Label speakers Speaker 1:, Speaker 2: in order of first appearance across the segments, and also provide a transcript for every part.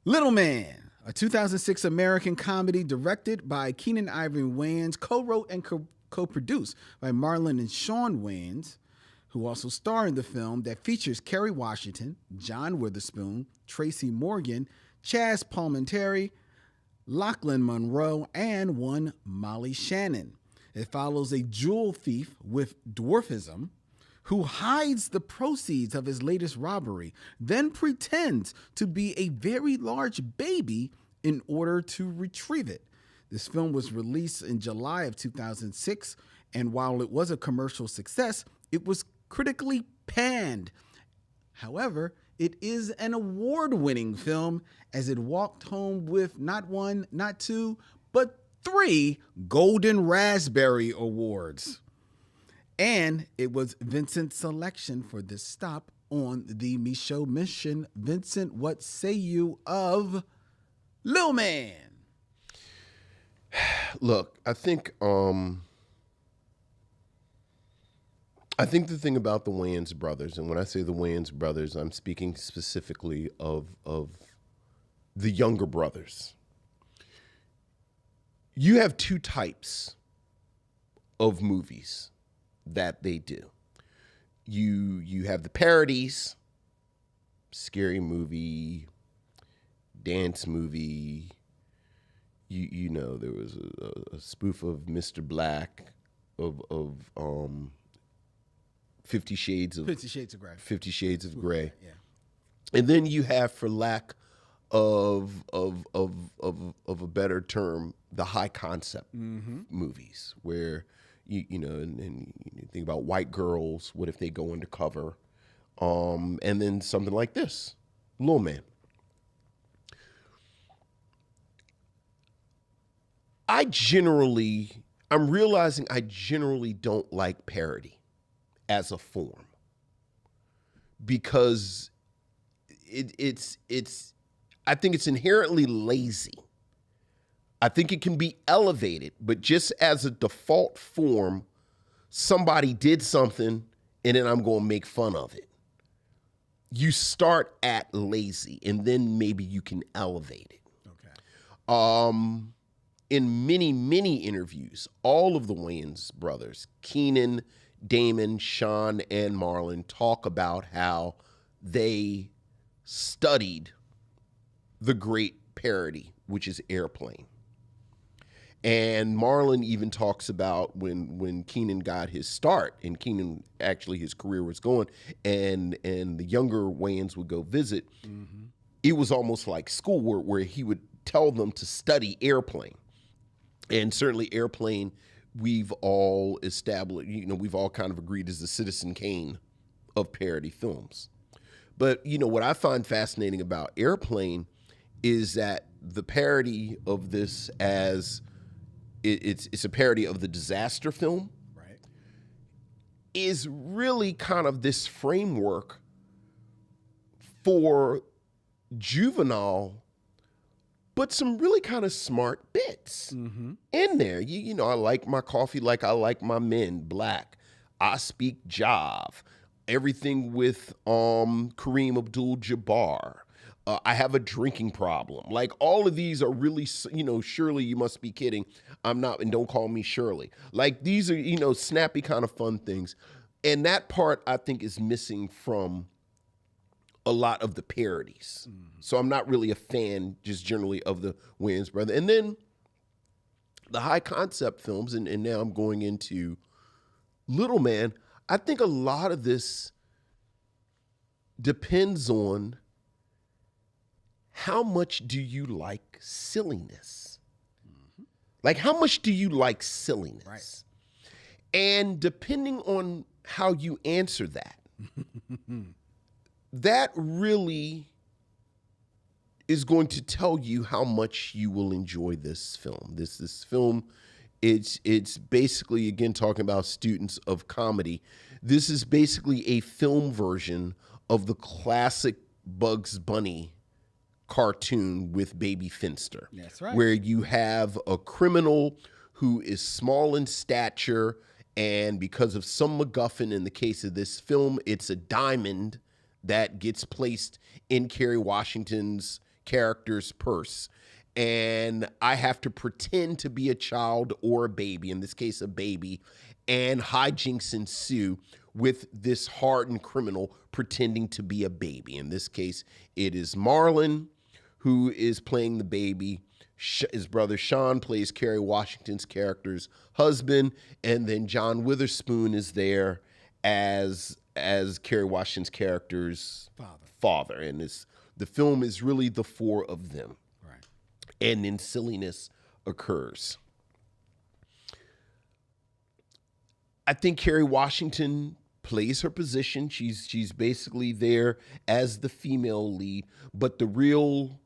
Speaker 1: Little Man, a 2006 American comedy directed by Keenan Ivory Wayans, co-wrote and co-produced by Marlon and Sean Wayans, who also star in the film, that features Kerri Washington, John Witherspoon, Tracy Morgan, Chaz Palminteri, Lachlan Monroe, and one Molly Shannon. It follows a jewel thief with dwarfism who hides the proceeds of his latest robbery, then pretends to be a very large baby in order to retrieve it. This film was released in July of 2006, and while it was a commercial success, it was critically panned. However, it is an award-winning film, as it walked home with not one, not two, but 3 Golden Raspberry Awards. And it was Vincent's selection for this stop on the Micheaux Mission. Vincent, what say you of Lil Man?
Speaker 2: Look, I think the thing about the Wayans brothers, and when I say the Wayans brothers, I'm speaking specifically of the younger brothers. You have 2 types of movies that they do. You have the parodies, scary movie, dance movie. You know, there was a spoof of Mr. Black, of 50 Shades of Grey. 50 Shades of Grey.
Speaker 1: Yeah.
Speaker 2: And then you have, for lack of a better term, the high concept movies, where you know, and you think about White Girls, what if they go undercover, and then something like this, Lil Man. I'm realizing I generally don't like parody as a form, because I think it's inherently lazy. I think it can be elevated, but just as a default form, somebody did something and then I'm going to make fun of it. You start at lazy and then maybe you can elevate it.
Speaker 1: Okay.
Speaker 2: In many interviews, all of the Wayans brothers, Keenan, Damon, Sean, and Marlon, talk about how they studied the great parody, which is Airplane. And Marlon even talks about when Keenan got his start, and Keenan, actually his career was going, and the younger Wayans would go visit. Mm-hmm. It was almost like schoolwork, where he would tell them to study Airplane. And certainly Airplane, we've all established, you know, we've all kind of agreed is the Citizen Kane of parody films. But, you know, what I find fascinating about Airplane is that the parody of this, as it's a parody of the disaster film,
Speaker 1: right,
Speaker 2: is really kind of this framework for juvenile, but some really kind of smart bits in there. You know, I like my coffee like I like my men, black. I speak Jav. Everything with Kareem Abdul-Jabbar. I have a drinking problem. Like, all of these are really, you know, Shirley, you must be kidding. I'm not, and don't call me Shirley. Like, these are, you know, snappy kind of fun things. And that part, I think, is missing from a lot of the parodies. So I'm not really a fan, just generally, of the Wayans brothers. And then the high concept films, and now I'm going into Little Man. I think a lot of this depends on how much do you like silliness? Like, how much do you like silliness?
Speaker 1: Right.
Speaker 2: And depending on how you answer that, that really is going to tell you how much you will enjoy this film. This film, it's basically, again, talking about students of comedy. This is basically a film version of the classic Bugs Bunny cartoon with Baby Finster.
Speaker 1: That's right.
Speaker 2: Where you have a criminal who is small in stature, and because of some MacGuffin, in the case of this film, it's a diamond that gets placed in Kerri Washington's character's purse, and I have to pretend to be a child or a baby, in this case, a baby, and hijinks ensue with this hardened criminal pretending to be a baby. In this case, it is Marlon who is playing the baby. His brother Sean plays Kerri Washington's character's husband, and then John Witherspoon is there as Kerri Washington's character's father. And the film is really the four of them.
Speaker 1: Right.
Speaker 2: And then silliness occurs. I think Kerri Washington plays her position. She's basically there as the female lead, but the real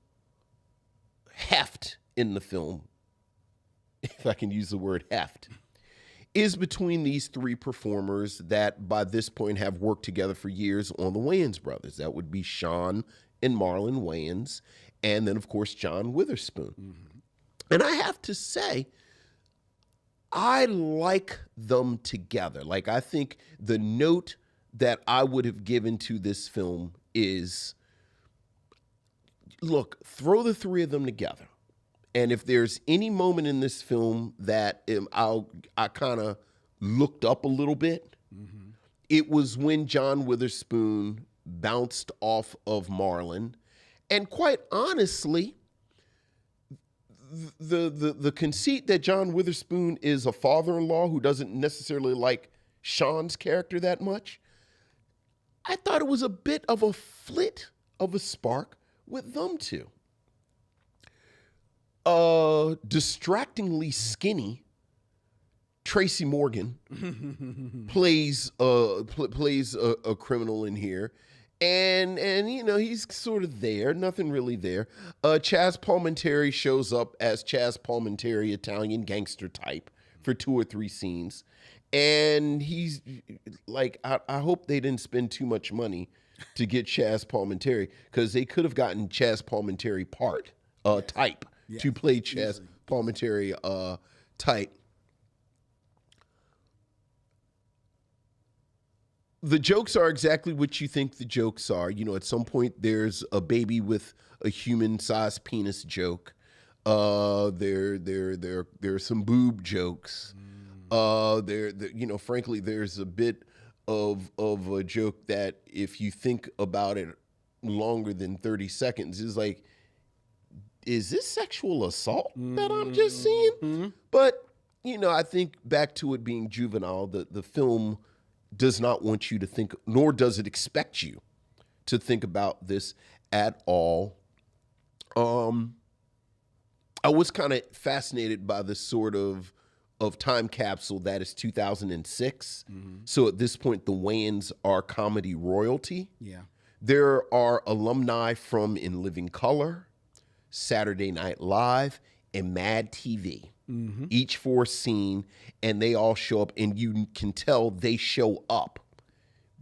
Speaker 2: heft in the film, if I can use the word heft, is between these three performers that by this point have worked together for years on the Wayans brothers. That would be Sean and Marlon Wayans, and then, of course, John Witherspoon. Mm-hmm. And I have to say, I like them together. Like, I think the note that I would have given to this film is, look, throw the three of them together. And if there's any moment in this film that I kind of looked up a little bit, mm-hmm. it was when John Witherspoon bounced off of Marlon. And quite honestly, the conceit that John Witherspoon is a father-in-law who doesn't necessarily like Sean's character that much, I thought it was a bit of a flit of a spark with them two. Distractingly skinny Tracy Morgan plays a criminal in here, and you know, he's sort of there, nothing really there. Chaz Palminteri shows up as Chaz Palminteri, Italian gangster type, for 2 or 3 scenes, and he's like, I hope they didn't spend too much money to get Chaz Palminteri, because they could have gotten Chaz Palminteri type. Yeah, to play Chaz Palminteri type. The jokes are exactly what you think the jokes are. You know, at some point there's a baby with a human-sized penis joke. There are some boob jokes. You know, frankly, there's a bit of a joke that if you think about it longer than 30 seconds, is like, is this sexual assault that I'm just seeing? Mm-hmm. But, you know, I think back to it being juvenile, the film does not want you to think, nor does it expect you to think about this at all. I was kind of fascinated by this sort of time capsule that is 2006. Mm-hmm. So at this point, the Wayans are comedy royalty. Yeah. There are alumni from In Living Color, Saturday Night Live, and Mad TV, mm-hmm. each for a scene, and they all show up, and you can tell they show up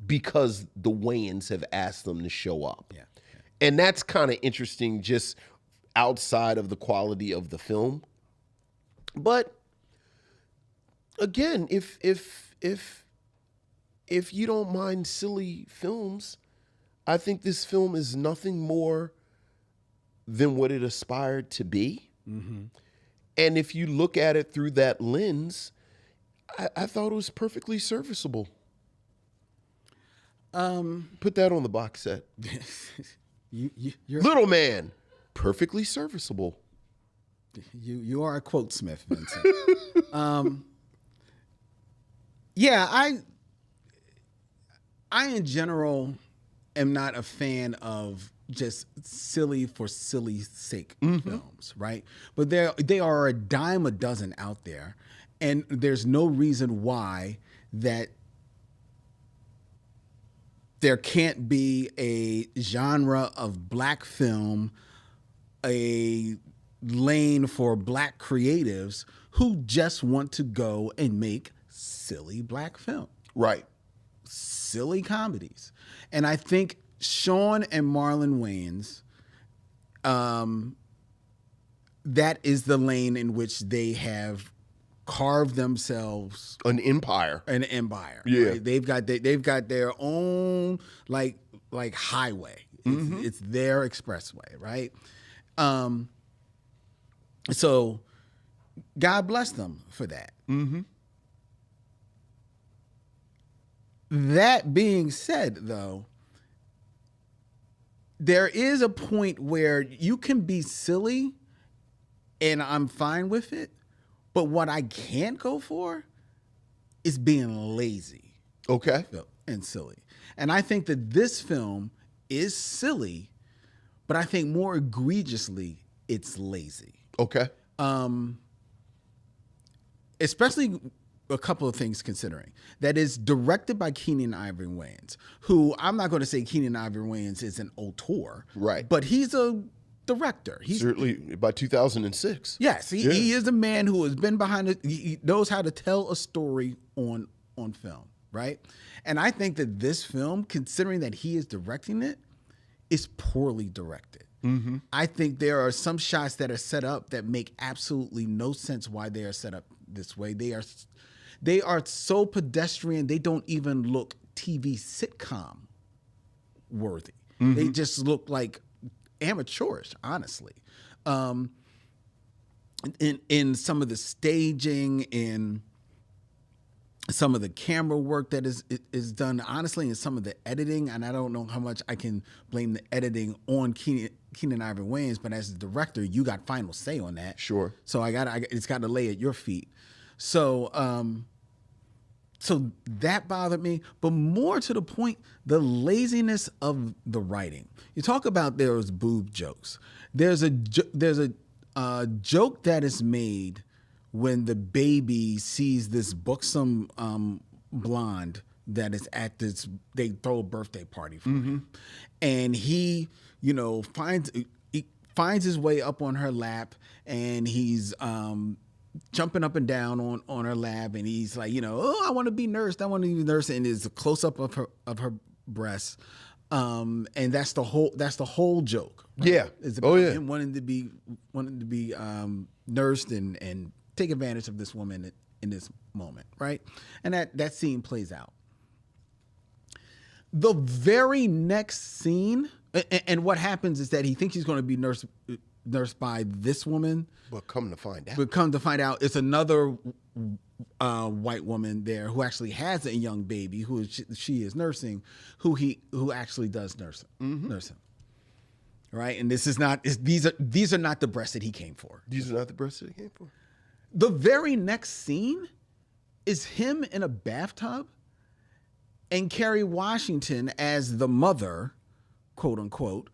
Speaker 2: because the Wayans have asked them to show up. Yeah. And that's kind of interesting, just outside of the quality of the film. But again, if you don't mind silly films, I think this film is nothing more than what it aspired to be. Mm-hmm. And if you look at it through that lens, I thought it was perfectly serviceable. Put that on the box set. You're Little Man, perfectly serviceable.
Speaker 1: You are a quote-smith, Vincent. Yeah, I in general am not a fan of just silly for silly sake mm-hmm. films, right? But they are a dime a dozen out there, and there's no reason why that there can't be a genre of black film, a lane for black creatives who just want to go and make silly black film.
Speaker 2: Right.
Speaker 1: Silly comedies. And I think Sean and Marlon Wayans, that is the lane in which they have carved themselves
Speaker 2: an empire.
Speaker 1: Yeah, right? They've got their own like highway. Mm-hmm. It's their expressway, right? So God bless them for that.
Speaker 2: Mm-hmm.
Speaker 1: That being said, though, there is a point where you can be silly and I'm fine with it. But what I can't go for is being lazy.
Speaker 2: Okay.
Speaker 1: And silly. And I think that this film is silly, but I think more egregiously it's lazy.
Speaker 2: Okay.
Speaker 1: Especially a couple of things considering. That is directed by Keenen Ivory Wayans, who I'm not going to say Keenen Ivory Wayans is an auteur.
Speaker 2: Right.
Speaker 1: But he's a director. He's
Speaker 2: certainly by 2006.
Speaker 1: Yes, he is a man who has been behind it. He knows how to tell a story on film, right? And I think that this film, considering that he is directing it, is poorly directed.
Speaker 2: Mm-hmm.
Speaker 1: I think there are some shots that are set up that make absolutely no sense why they are set up this way. They are so pedestrian, they don't even look TV sitcom worthy. Mm-hmm. They just look like amateurish, honestly. In some of the staging, in some of the camera work that is done, honestly, in some of the editing, and I don't know how much I can blame the editing on Keenen Ivory Wayans, but as a director, you got final say on that.
Speaker 2: Sure.
Speaker 1: So it's got to lay at your feet. So that bothered me, but more to the point, the laziness of the writing. You talk about there's boob jokes. There's a joke that is made when the baby sees this buxom blonde that is at this, they throw a birthday party for him, and he finds his way up on her lap, and he's jumping up and down on her lap, and he's like, oh, I want to be nursed. I want to be nursed. And there's a close up of her breasts. And that's the whole joke. Right?
Speaker 2: Yeah.
Speaker 1: It's about him wanting to be nursed and take advantage of this woman in this moment. Right. And that scene plays out. The very next scene, and what happens is that he thinks he's going to be nursed by this woman.
Speaker 2: But come to find out,
Speaker 1: it's another white woman there who actually has a young baby who she is nursing, who actually does nurse him. Right, and these are not the breasts that he came for.
Speaker 2: These are not the breasts that he came for.
Speaker 1: The very next scene is him in a bathtub, and Kerri Washington as the mother, quote unquote,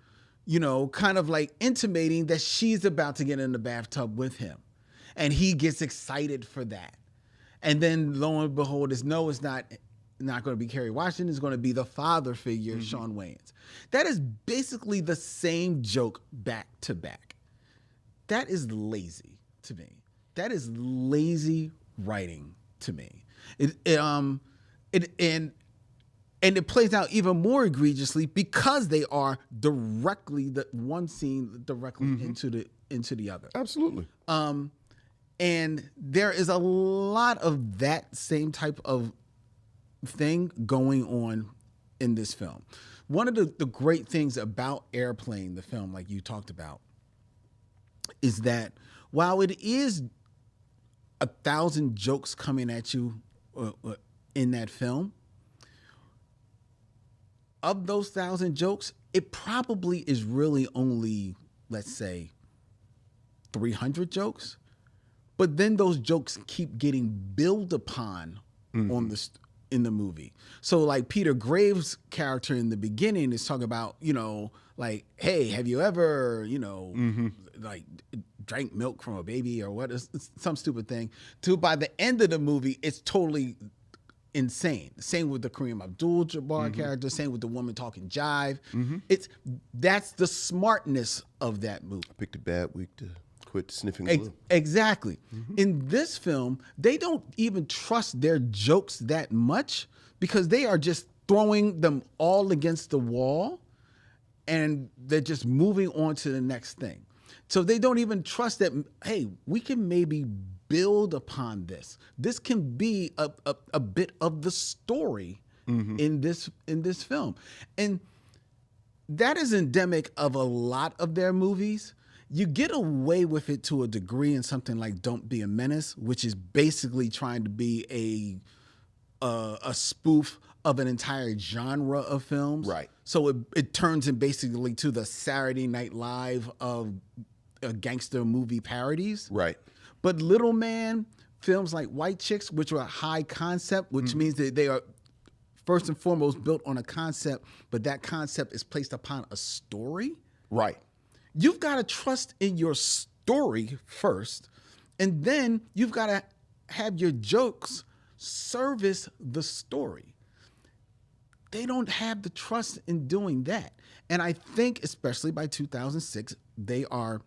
Speaker 1: kind of like intimating that she's about to get in the bathtub with him. And he gets excited for that. And then lo and behold, it's not going to be Kerri Washington, it's going to be the father figure, Shawn Wayans. That is basically the same joke back to back. That is lazy to me. That is lazy writing to me. And it plays out even more egregiously because they are directly into the other.
Speaker 2: Absolutely.
Speaker 1: And there is a lot of that same type of thing going on in this film. One of the great things about Airplane, the film, like you talked about, is that while it is 1,000 jokes coming at you in that film, of those 1,000 jokes, it probably is really only, let's say, 300 jokes. But then those jokes keep getting built upon in the movie. So like Peter Graves' character in the beginning is talking about, like, hey, have you ever, like drank milk from a baby or what? It's some stupid thing. By the end of the movie, it's totally insane. Same with the Kareem Abdul-Jabbar character. Same with the woman talking jive. That's the smartness of that movie.
Speaker 2: I picked a bad week to quit sniffing glue.
Speaker 1: Exactly. In this film, they don't even trust their jokes that much because they are just throwing them all against the wall and they're just moving on to the next thing. So they don't even trust that, hey, we can maybe build upon this. This can be a bit of the story in this film. And that is endemic of a lot of their movies. you get away with it to a degree in something like Don't Be a Menace, which is basically trying to be a spoof of an entire genre of films.
Speaker 2: Right.
Speaker 1: So it turns in basically to the Saturday Night Live of gangster movie parodies.
Speaker 2: Right.
Speaker 1: But Little Man, films like White Chicks, which are a high concept, which means that they are first and foremost built on a concept, but that concept is placed upon a story.
Speaker 2: Right.
Speaker 1: You've got to trust in your story first, and then you've got to have your jokes service the story. They don't have the trust in doing that. And I think, especially by 2006, they are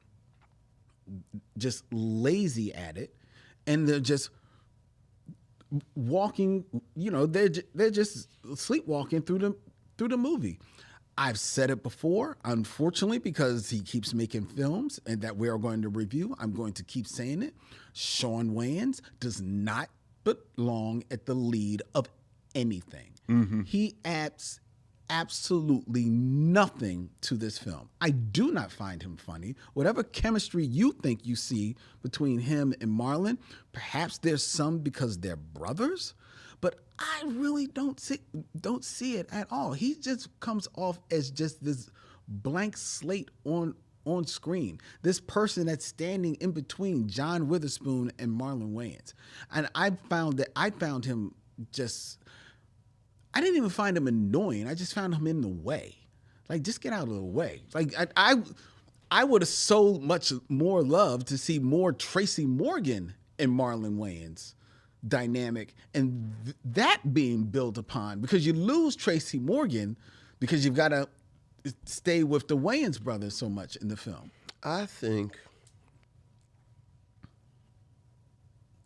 Speaker 1: just lazy at it, and they're just walking, they're just sleepwalking through the movie. I've said it before, unfortunately, because he keeps making films and that we are going to review, I'm going to keep saying it. Shawn Wayans does not belong at the lead of anything. Mm-hmm. He adds absolutely nothing to this film. I do not find him funny. Whatever chemistry you think you see between him and Marlon, perhaps there's some because they're brothers, but I really don't see it at all. He just comes off as just this blank slate on screen. This person that's standing in between John Witherspoon and Marlon Wayans. And I found him just, I didn't even find him annoying. I just found him in the way. Like, just get out of the way. Like, I would have so much more loved to see more Tracy Morgan and Marlon Wayans dynamic, and that being built upon, because you lose Tracy Morgan because you've got to stay with the Wayans brothers so much in the film.
Speaker 2: I think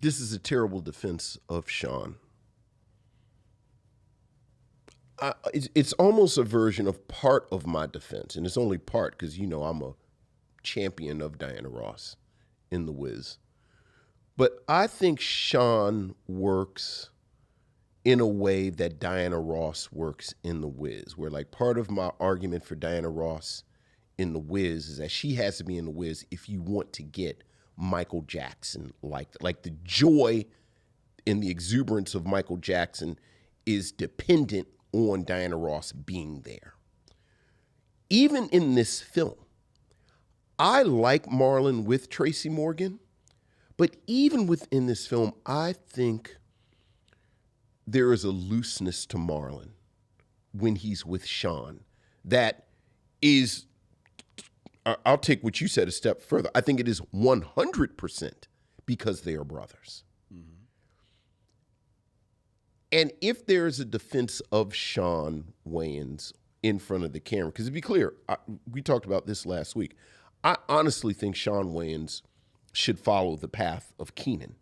Speaker 2: this is a terrible defense of Shawn. It's almost a version of part of my defense, and it's only part because, I'm a champion of Diana Ross in The Wiz. But I think Shawn works in a way that Diana Ross works in The Wiz, where, like, part of my argument for Diana Ross in The Wiz is that she has to be in The Wiz if you want to get Michael Jackson like the joy and the exuberance of Michael Jackson is dependent on Diana Ross being there. Even in this film, I like Marlon with Tracy Morgan, but even within this film, I think there is a looseness to Marlon when he's with Shawn that is, I'll take what you said a step further. I think it is 100% because they are brothers. Mm-hmm. And if there is a defense of Shawn Wayans in front of the camera, because to be clear, we talked about this last week, I honestly think Shawn Wayans should follow the path of Keenen,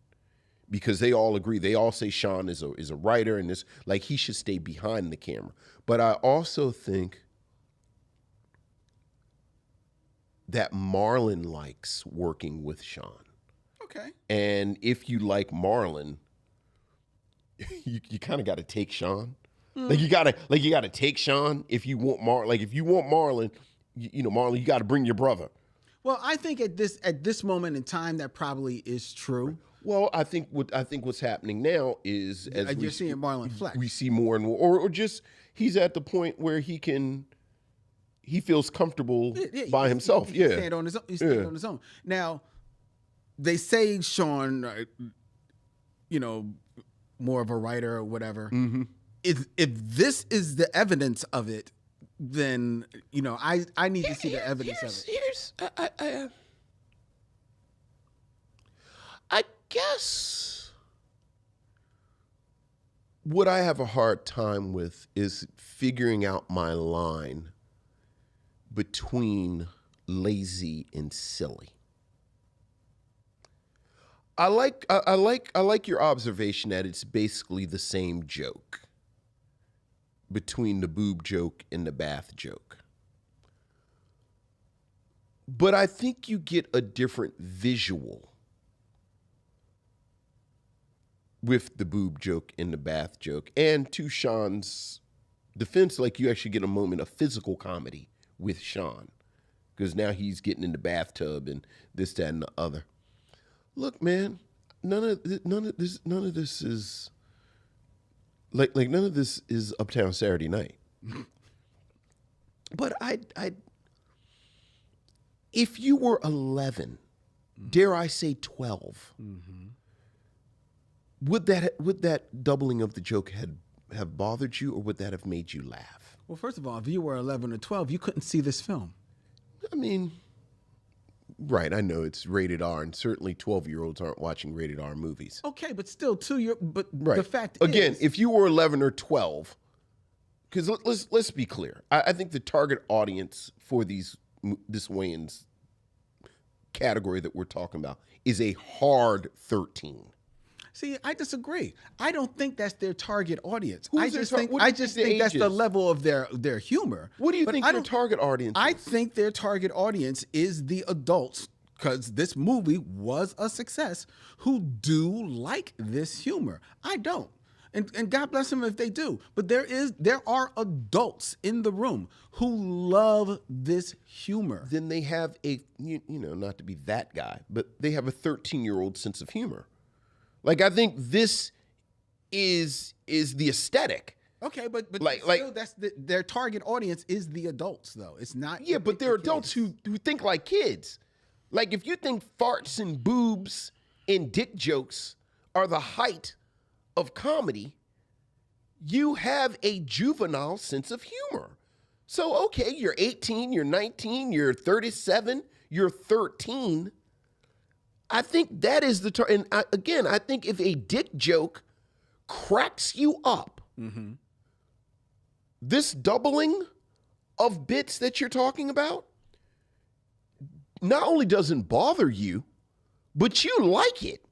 Speaker 2: because they all agree. They all say Shawn is a writer, and this, like, he should stay behind the camera. But I also think that Marlon likes working with Shawn.
Speaker 1: Okay.
Speaker 2: And if you like Marlon, you kind of got to take Shawn. Like you gotta take Shawn if you want if you want Marlon, Marlon, you got to bring your brother.
Speaker 1: Well, I think at this moment in time, that probably is true.
Speaker 2: Well, I think what's happening now is, as
Speaker 1: you're seeing Marlon flex.
Speaker 2: We see more and more, or just he's at the point where he feels comfortable by himself.
Speaker 1: He stand on his own. He stand on his own. Now, they say Shawn, more of a writer or whatever. Mm-hmm. If this is the evidence of it, then I need to see the evidence of it.
Speaker 2: I guess what I have a hard time with is figuring out my line between lazy and silly. I like your observation that it's basically the same joke between the boob joke and the bath joke. But I think you get a different visual with the boob joke and the bath joke. And to Shawn's defense, like, you actually get a moment of physical comedy with Shawn. because now he's getting in the bathtub and this, that, and the other. Look, man, none of this is like none of this is Uptown Saturday Night. But if you were 11, dare I say 12, would that doubling of the joke have bothered you, or would that have made you laugh?
Speaker 1: Well, first of all, if you were 11 or 12, you couldn't see this film.
Speaker 2: I mean, right, I know it's rated R, and certainly 12-year-olds aren't watching rated R movies.
Speaker 1: Okay, but still, but
Speaker 2: right.
Speaker 1: The fact
Speaker 2: again,
Speaker 1: is,
Speaker 2: if you were 11 or 12, because let's be clear, I think the target audience for this Wayans category that we're talking about is a hard 13.
Speaker 1: See, I disagree. I don't think that's their target audience.
Speaker 2: Who's
Speaker 1: I
Speaker 2: their
Speaker 1: just
Speaker 2: tar-
Speaker 1: think
Speaker 2: what do you think the
Speaker 1: that's
Speaker 2: age
Speaker 1: the
Speaker 2: is?
Speaker 1: level of their humor.
Speaker 2: What do you
Speaker 1: But
Speaker 2: think
Speaker 1: I
Speaker 2: their
Speaker 1: don't-
Speaker 2: target audience
Speaker 1: I
Speaker 2: is?
Speaker 1: think their target audience is the adults, because this movie was a success, who do like this humor. I don't. And God bless them if they do. But there are adults in the room who love this humor.
Speaker 2: Then they have not to be that guy, but they have a 13-year-old sense of humor. Like, I think this is the aesthetic.
Speaker 1: Okay, but
Speaker 2: Like-
Speaker 1: still, their target audience is the adults, though. It's not.
Speaker 2: Yeah, but they're
Speaker 1: the
Speaker 2: adults
Speaker 1: kids.
Speaker 2: who think like kids. Like, if you think farts and boobs and dick jokes are the height of comedy, you have a juvenile sense of humor. So, okay, you're 18, you're 19, you're 37, you're 13. I think that is the and again, I think if a dick joke cracks you up, this doubling of bits that you're talking about not only doesn't bother you, but you like it.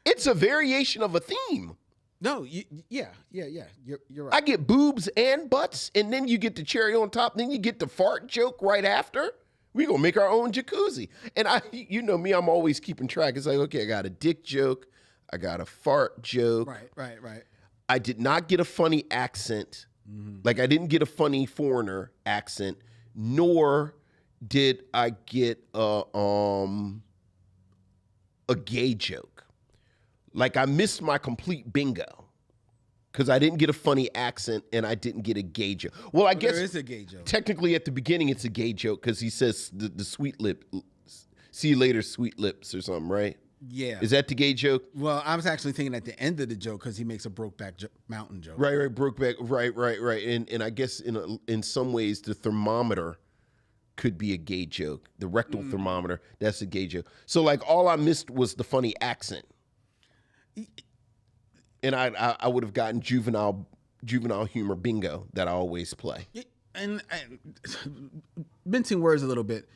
Speaker 2: It's a variation of a theme.
Speaker 1: No, yeah. You're right.
Speaker 2: I get boobs and butts, and then you get the cherry on top, then you get the fart joke right after. We're going to make our own jacuzzi. And you know me, I'm always keeping track. It's like, okay, I got a dick joke. I got a fart joke.
Speaker 1: Right.
Speaker 2: I did not get a funny accent. Like, I didn't get a funny foreigner accent, nor did I get a gay joke. Like, I missed my complete bingo because I didn't get a funny accent and I didn't get a gay joke. Well, I guess
Speaker 1: there is a gay joke.
Speaker 2: Technically, at the beginning, it's a gay joke because he says the sweet lip, see you later, sweet lips, or something, right?
Speaker 1: Yeah.
Speaker 2: Is that the gay joke?
Speaker 1: Well, I was actually thinking at the end of the joke because he makes a Brokeback Mountain joke.
Speaker 2: Right, Brokeback, right. And I guess in some ways, the thermometer could be a gay joke. The rectal thermometer, that's a gay joke. So, like, all I missed was the funny accent. And I would have gotten juvenile humor bingo that I always play.
Speaker 1: And mincing words a little bit,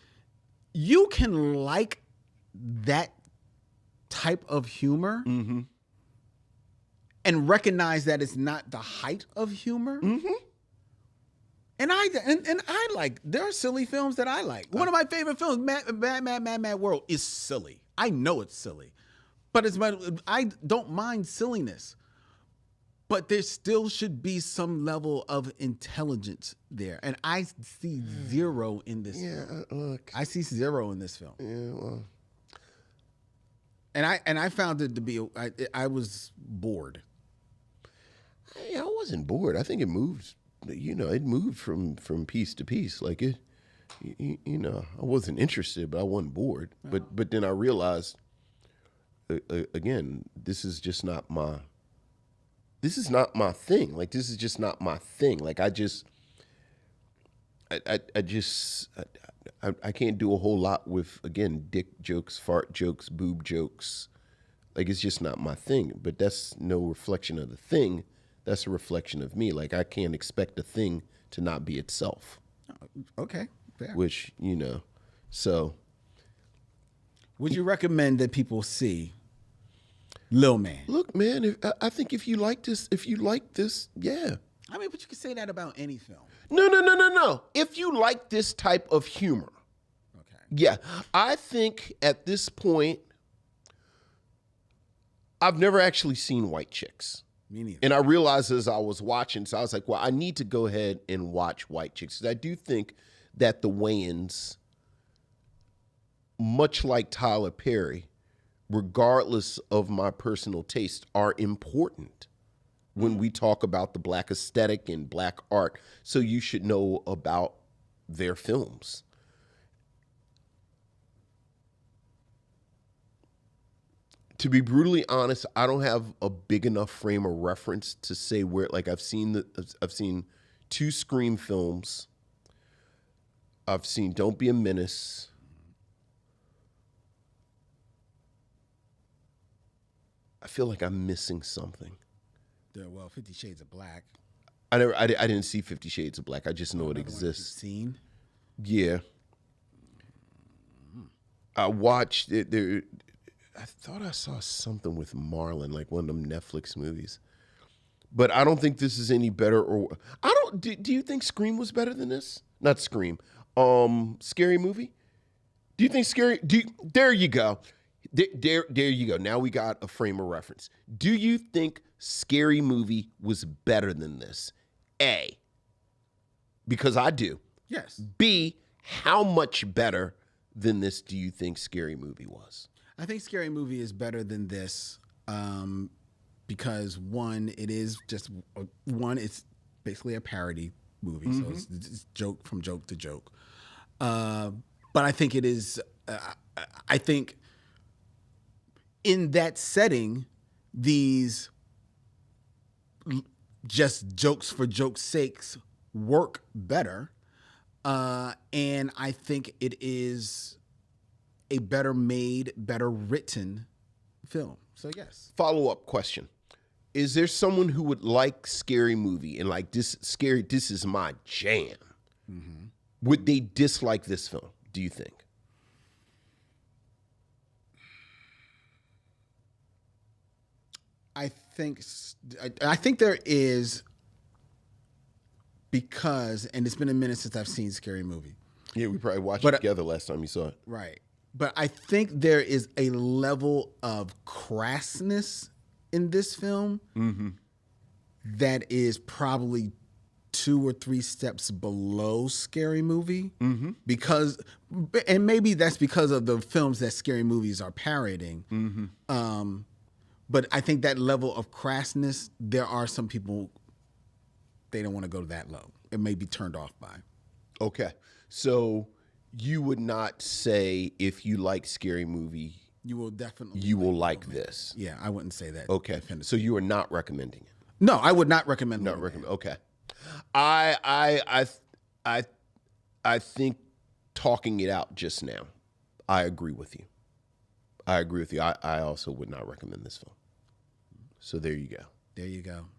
Speaker 1: you can like that type of humor and recognize that it's not the height of humor. And I like, there are silly films that I like. One of my favorite films, Mad World, is silly. I know it's silly, but I don't mind silliness. But there still should be some level of intelligence there, and I see zero in this.
Speaker 2: Yeah,
Speaker 1: film.
Speaker 2: look.
Speaker 1: I see zero in this film.
Speaker 2: Yeah, well.
Speaker 1: And I found it to be. I was bored.
Speaker 2: I wasn't bored. I think it moved. It moved from piece to piece. Like it. I wasn't interested, but I wasn't bored. Oh. But then I realized, again, this is just not my. This is not my thing. Like, this is just not my thing. Like, I can't do a whole lot with, again, dick jokes, fart jokes, boob jokes. Like, it's just not my thing. But that's no reflection of the thing. That's a reflection of me. Like, I can't expect a thing to not be itself.
Speaker 1: Okay, fair.
Speaker 2: Which, so.
Speaker 1: Would you recommend that people see Lil Man?
Speaker 2: Look, man, I think if you like this, yeah.
Speaker 1: I mean, but you can say that about any film.
Speaker 2: No. If you like this type of humor.
Speaker 1: Okay.
Speaker 2: Yeah. I think at this point, I've never actually seen White Chicks.
Speaker 1: Me neither.
Speaker 2: And I realized as I was watching, so I was like, well, I need to go ahead and watch White Chicks. Because I do think that the Wayans much like Tyler Perry, regardless of my personal taste, are important when we talk about the Black aesthetic and Black art. So you should know about their films. To be brutally honest, I don't have a big enough frame of reference to say where. Like I've seen 2 Scream films. I've seen Don't Be a Menace. I feel like I'm missing something.
Speaker 1: Well, 50 Shades of Black.
Speaker 2: I didn't see 50 Shades of Black. I just know it exists.
Speaker 1: Seen?
Speaker 2: Yeah. I watched it. I thought I saw something with Marlon, like one of them Netflix movies. But I don't think this is any better. Or I don't. Do you think Scream was better than this? Not Scream. Scary Movie. Do you think Scary? There you go. There you go. Now we got a frame of reference. Do you think Scary Movie was better than this? A, because I do.
Speaker 1: Yes.
Speaker 2: B, how much better than this do you think Scary Movie was?
Speaker 1: I think Scary Movie is better than this because it's basically a parody movie, so it's joke from joke to joke. But I think it is. I think in that setting, these just jokes for joke's sakes work better, and I think it is a better made, better written film. So yes.
Speaker 2: Follow-up question. Is there someone who would like Scary Movie and like this is my jam? Mm-hmm. Would they dislike this film, do you think?
Speaker 1: I think there is, because, and it's been a minute since I've seen Scary Movie.
Speaker 2: Yeah, we probably watched it together last time you saw it.
Speaker 1: Right. But I think there is a level of crassness in this film that is probably 2 or 3 steps below Scary Movie, because, and maybe that's because of the films that Scary Movies are parodying. But I think that level of crassness, there are some people, they don't want to go that low. It may be turned off by.
Speaker 2: Okay. So you would not say if you like Scary Movie,
Speaker 1: you will definitely
Speaker 2: like this.
Speaker 1: Yeah, I wouldn't say that.
Speaker 2: Okay. So you are not recommending it.
Speaker 1: No, I would not recommend it.
Speaker 2: Okay. I think talking it out just now, I agree with you. I also would not recommend this film. So there you go.
Speaker 1: There you go.